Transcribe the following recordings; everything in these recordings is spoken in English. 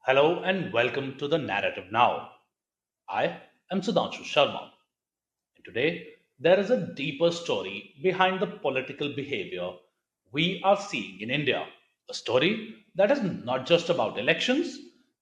Hello and welcome to the Narrative Now. I am Sudanshu Sharma, and today there is a deeper story behind the political behavior we are seeing in India. A story that is not just about elections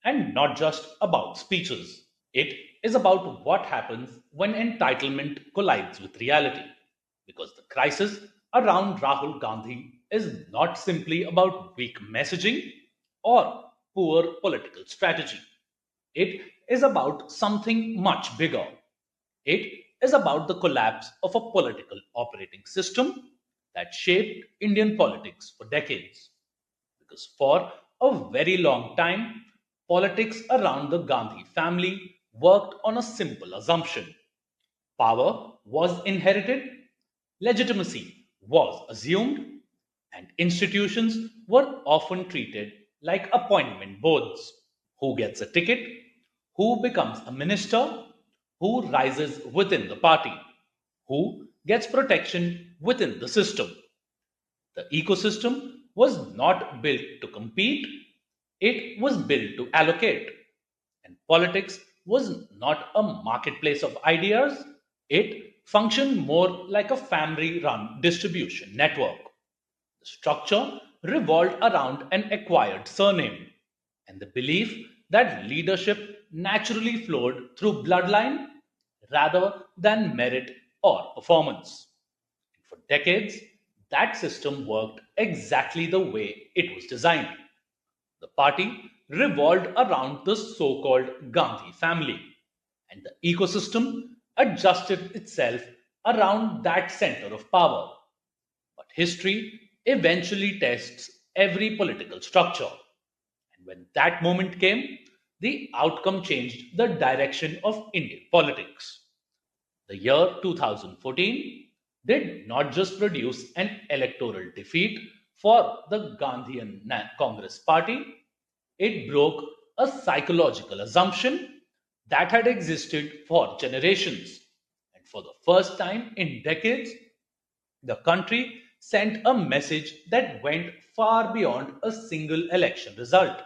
and not just about speeches. It is about what happens when entitlement collides with reality. Because the crisis around Rahul Gandhi is not simply about weak messaging or poor political strategy. It is about something much bigger. It is about the collapse of a political operating system that shaped Indian politics for decades. Because for a very long time, politics around the Gandhi family worked on a simple assumption: power was inherited, legitimacy was assumed, and institutions were often treated like appointment boards. Who gets a ticket, who becomes a minister, who rises within the party, who gets protection within the system. The ecosystem was not built to compete, it was built to allocate. And politics was not a marketplace of ideas, it functioned more like a family run distribution network. The structure revolved around an acquired surname and the belief that leadership naturally flowed through bloodline rather than merit or performance. For decades, that system worked exactly the way it was designed. The party revolved around the so called Gandhi family, and the ecosystem adjusted itself around that center of power. But history eventually tests every political structure. And when that moment came, the outcome changed the direction of Indian politics. The year 2014 did not just produce an electoral defeat for the Gandhian Congress Party, it broke a psychological assumption that had existed for generations. And for the first time in decades, the country sent a message that went far beyond a single election result: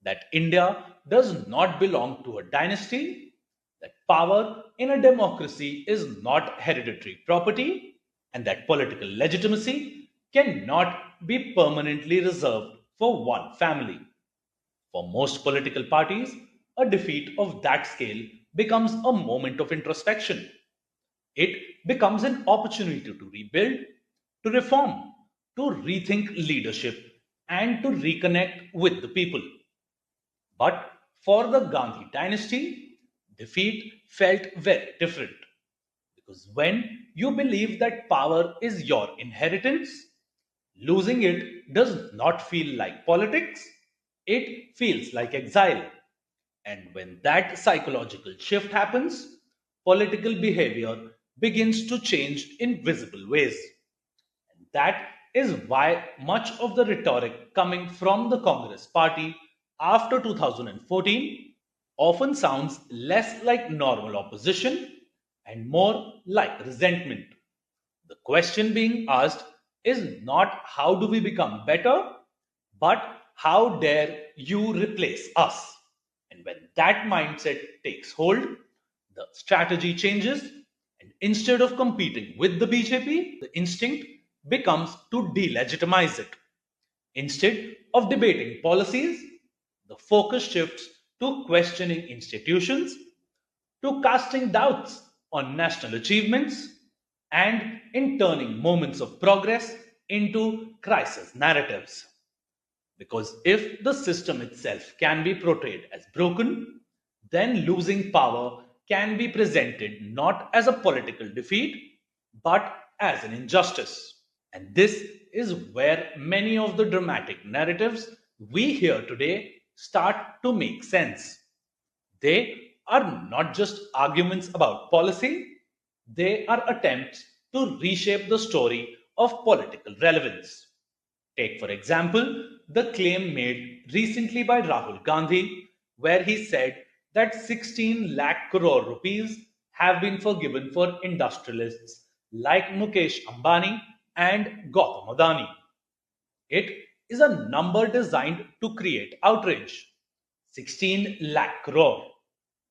that India does not belong to a dynasty, that power in a democracy is not hereditary property, and that political legitimacy cannot be permanently reserved for one family. For most political parties, a defeat of that scale becomes a moment of introspection. It becomes an opportunity to rebuild, to reform, to rethink leadership, and to reconnect with the people. But for the Gandhi dynasty, defeat felt very different. Because when you believe that power is your inheritance, losing it does not feel like politics, it feels like exile. And when that psychological shift happens, political behavior begins to change in visible ways. And that is why much of the rhetoric coming from the Congress party after 2014 often sounds less like normal opposition and more like resentment. The question being asked is not how do we become better, but how dare you replace us? And when that mindset takes hold, the strategy changes. And instead of competing with the BJP, the instinct becomes to delegitimize it. Instead of debating policies, the focus shifts to questioning institutions, to casting doubts on national achievements, and in turning moments of progress into crisis narratives. Because if the system itself can be portrayed as broken, then losing power can be presented not as a political defeat, but as an injustice. And this is where many of the dramatic narratives we hear today start to make sense. They are not just arguments about policy, they are attempts to reshape the story of political relevance. Take, for example, the claim made recently by Rahul Gandhi, where he said that 16 lakh crore rupees have been forgiven for industrialists like Mukesh Ambani and Gautam Adani. It is a number designed to create outrage. 16 lakh crore,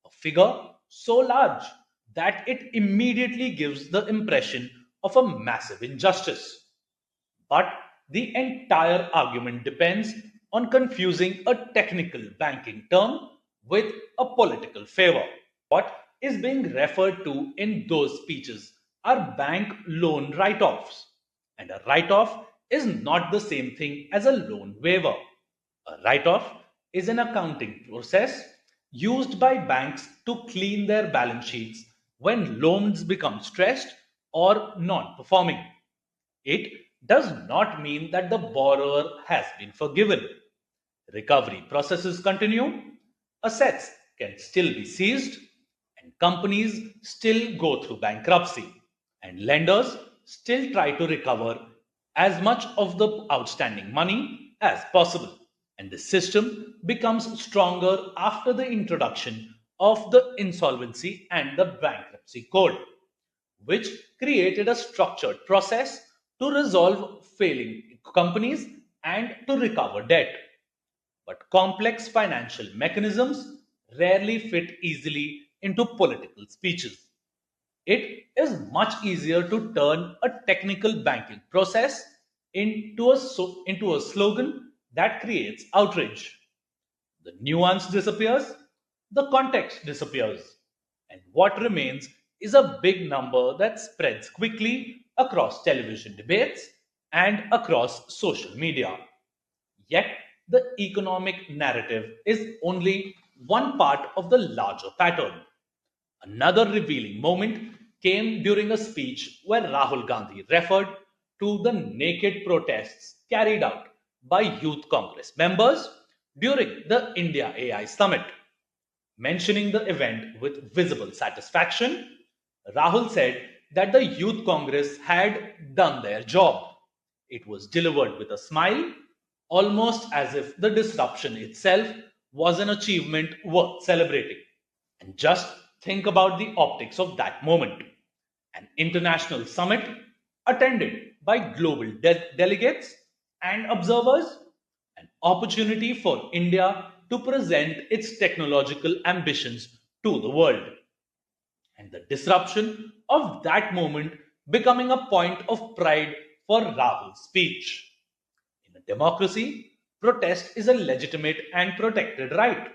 a figure so large that it immediately gives the impression of a massive injustice. But the entire argument depends on confusing a technical banking term with a political favor. What is being referred to in those speeches are bank loan write offs. And a write off is not the same thing as a loan waiver. A write off is an accounting process used by banks to clean their balance sheets when loans become stressed or non performing. It does not mean that the borrower has been forgiven. Recovery processes continue, assets can still be seized, and companies still go through bankruptcy, and lenders still try to recover as much of the outstanding money as possible. And the system becomes stronger after the introduction of the insolvency and the bankruptcy code, which created a structured process to resolve failing companies and to recover debt. But complex financial mechanisms rarely fit easily into political speeches. It is much easier to turn a technical banking process into a slogan that creates outrage. The nuance disappears, the context disappears, and what remains is a big number that spreads quickly across television debates and across social media. Yet, the economic narrative is only one part of the larger pattern. Another revealing moment came during a speech where Rahul Gandhi referred to the naked protests carried out by Youth Congress members during the India AI Summit. Mentioning the event with visible satisfaction, Rahul said that the Youth Congress had done their job. It was delivered with a smile, almost as if the disruption itself was an achievement worth celebrating. And just think about the optics of that moment. An international summit attended by global delegates and observers, an opportunity for India to present its technological ambitions to the world, and the disruption of that moment becoming a point of pride for Rahul's speech. In a democracy, protest is a legitimate and protected right.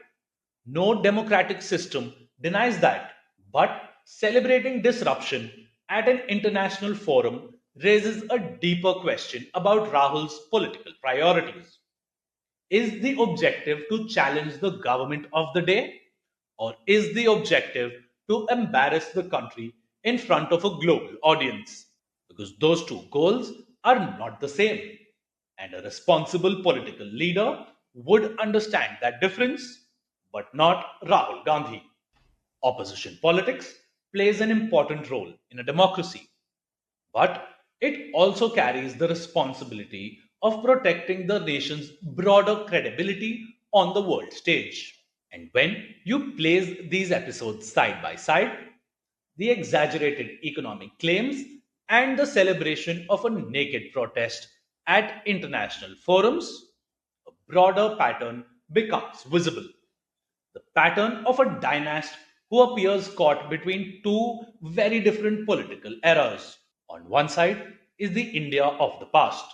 No democratic system denies that. But celebrating disruption at an international forum raises a deeper question about Rahul's political priorities. Is the objective to challenge the government of the day? Or is the objective to embarrass the country in front of a global audience? Because those two goals are not the same. And a responsible political leader would understand that difference, but not Rahul Gandhi. Opposition politics plays an important role in a democracy, but it also carries the responsibility of protecting the nation's broader credibility on the world stage. And when you place these episodes side by side, the exaggerated economic claims and the celebration of a naked protest at international forums, a broader pattern becomes visible. The pattern of a dynast who appears caught between two very different political eras. On one side is the India of the past,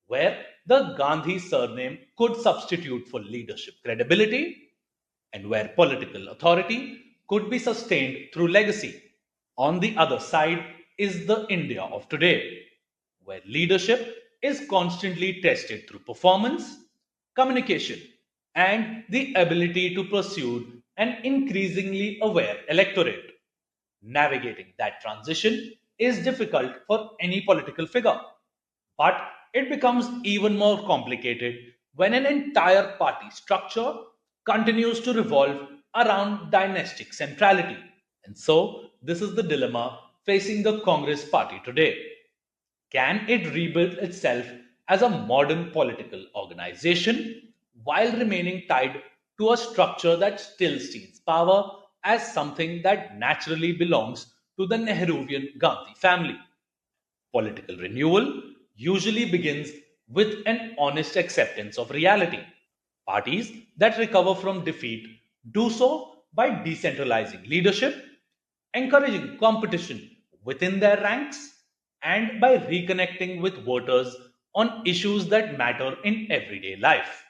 where the Gandhi surname could substitute for leadership credibility and where political authority could be sustained through legacy. On the other side is the India of today, where leadership is constantly tested through performance, communication, and the ability to pursue an increasingly aware electorate. Navigating that transition is difficult for any political figure, but it becomes even more complicated when an entire party structure continues to revolve around dynastic centrality. And so, this is the dilemma facing the Congress party today. Can it rebuild itself as a modern political organization while remaining tied to a structure that still sees power as something that naturally belongs to the Nehruvian Gandhi family? Political renewal usually begins with an honest acceptance of reality. Parties that recover from defeat do so by decentralizing leadership, encouraging competition within their ranks, and by reconnecting with voters on issues that matter in everyday life.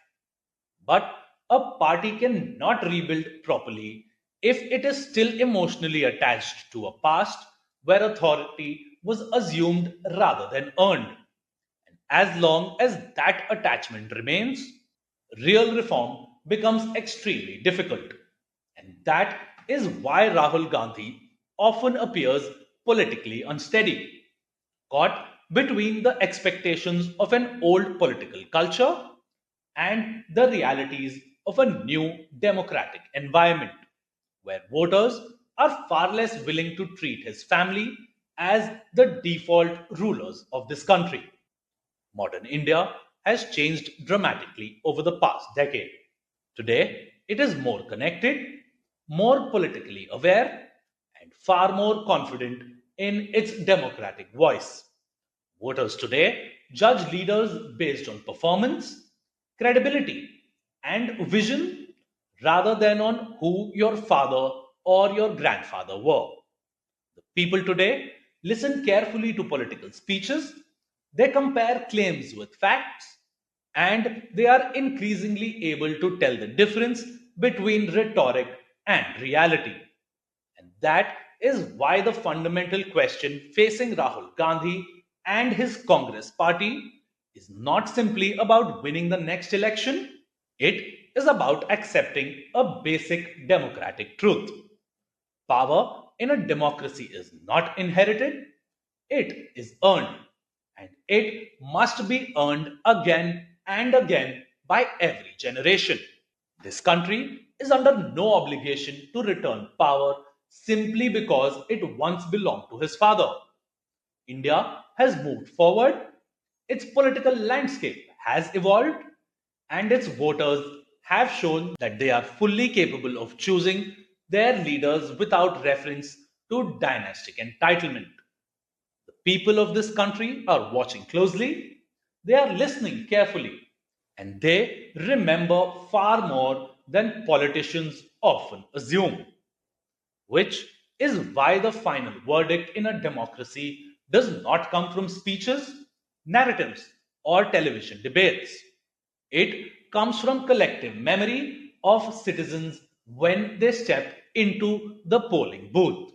But a party cannot rebuild properly if it is still emotionally attached to a past where authority was assumed rather than earned. As long as that attachment remains, real reform becomes extremely difficult. And that is why Rahul Gandhi often appears politically unsteady, caught between the expectations of an old political culture and the realities of a new democratic environment, where voters are far less willing to treat his family as the default rulers of this country. Modern India has changed dramatically over the past decade. Today, it is more connected, more politically aware, and far more confident in its democratic voice. Voters today judge leaders based on performance, credibility, and vision rather than on who your father or your grandfather were. The people today listen carefully to political speeches, they compare claims with facts, and they are increasingly able to tell the difference between rhetoric and reality. And that is why the fundamental question facing Rahul Gandhi and his Congress party is not simply about winning the next election, it is about accepting a basic democratic truth. Power in a democracy is not inherited, it is earned. And it must be earned again and again by every generation. This country is under no obligation to return power simply because it once belonged to his father. India has moved forward, its political landscape has evolved, and its voters have shown that they are fully capable of choosing their leaders without reference to dynastic entitlement. The people of this country are watching closely, they are listening carefully, and they remember far more than politicians often assume, which is why the final verdict in a democracy does not come from speeches, narratives, or television debates. It comes from collective memory of citizens when they step into the polling booth.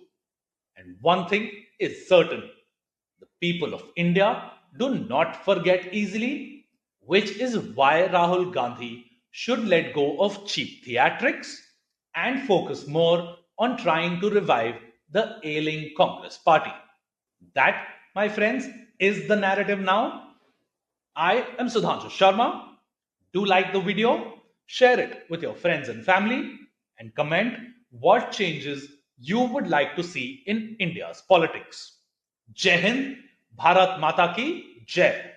And one thing is certain, the people of India do not forget easily, which is why Rahul Gandhi should let go of cheap theatrics and focus more on trying to revive the ailing Congress party. That, my friends, is the narrative now. I am Sudanshu Sharma. Do like the video, share it with your friends and family, and comment what changes you would like to see in India's politics. Jai Hind, Bharat Mata ki Jai.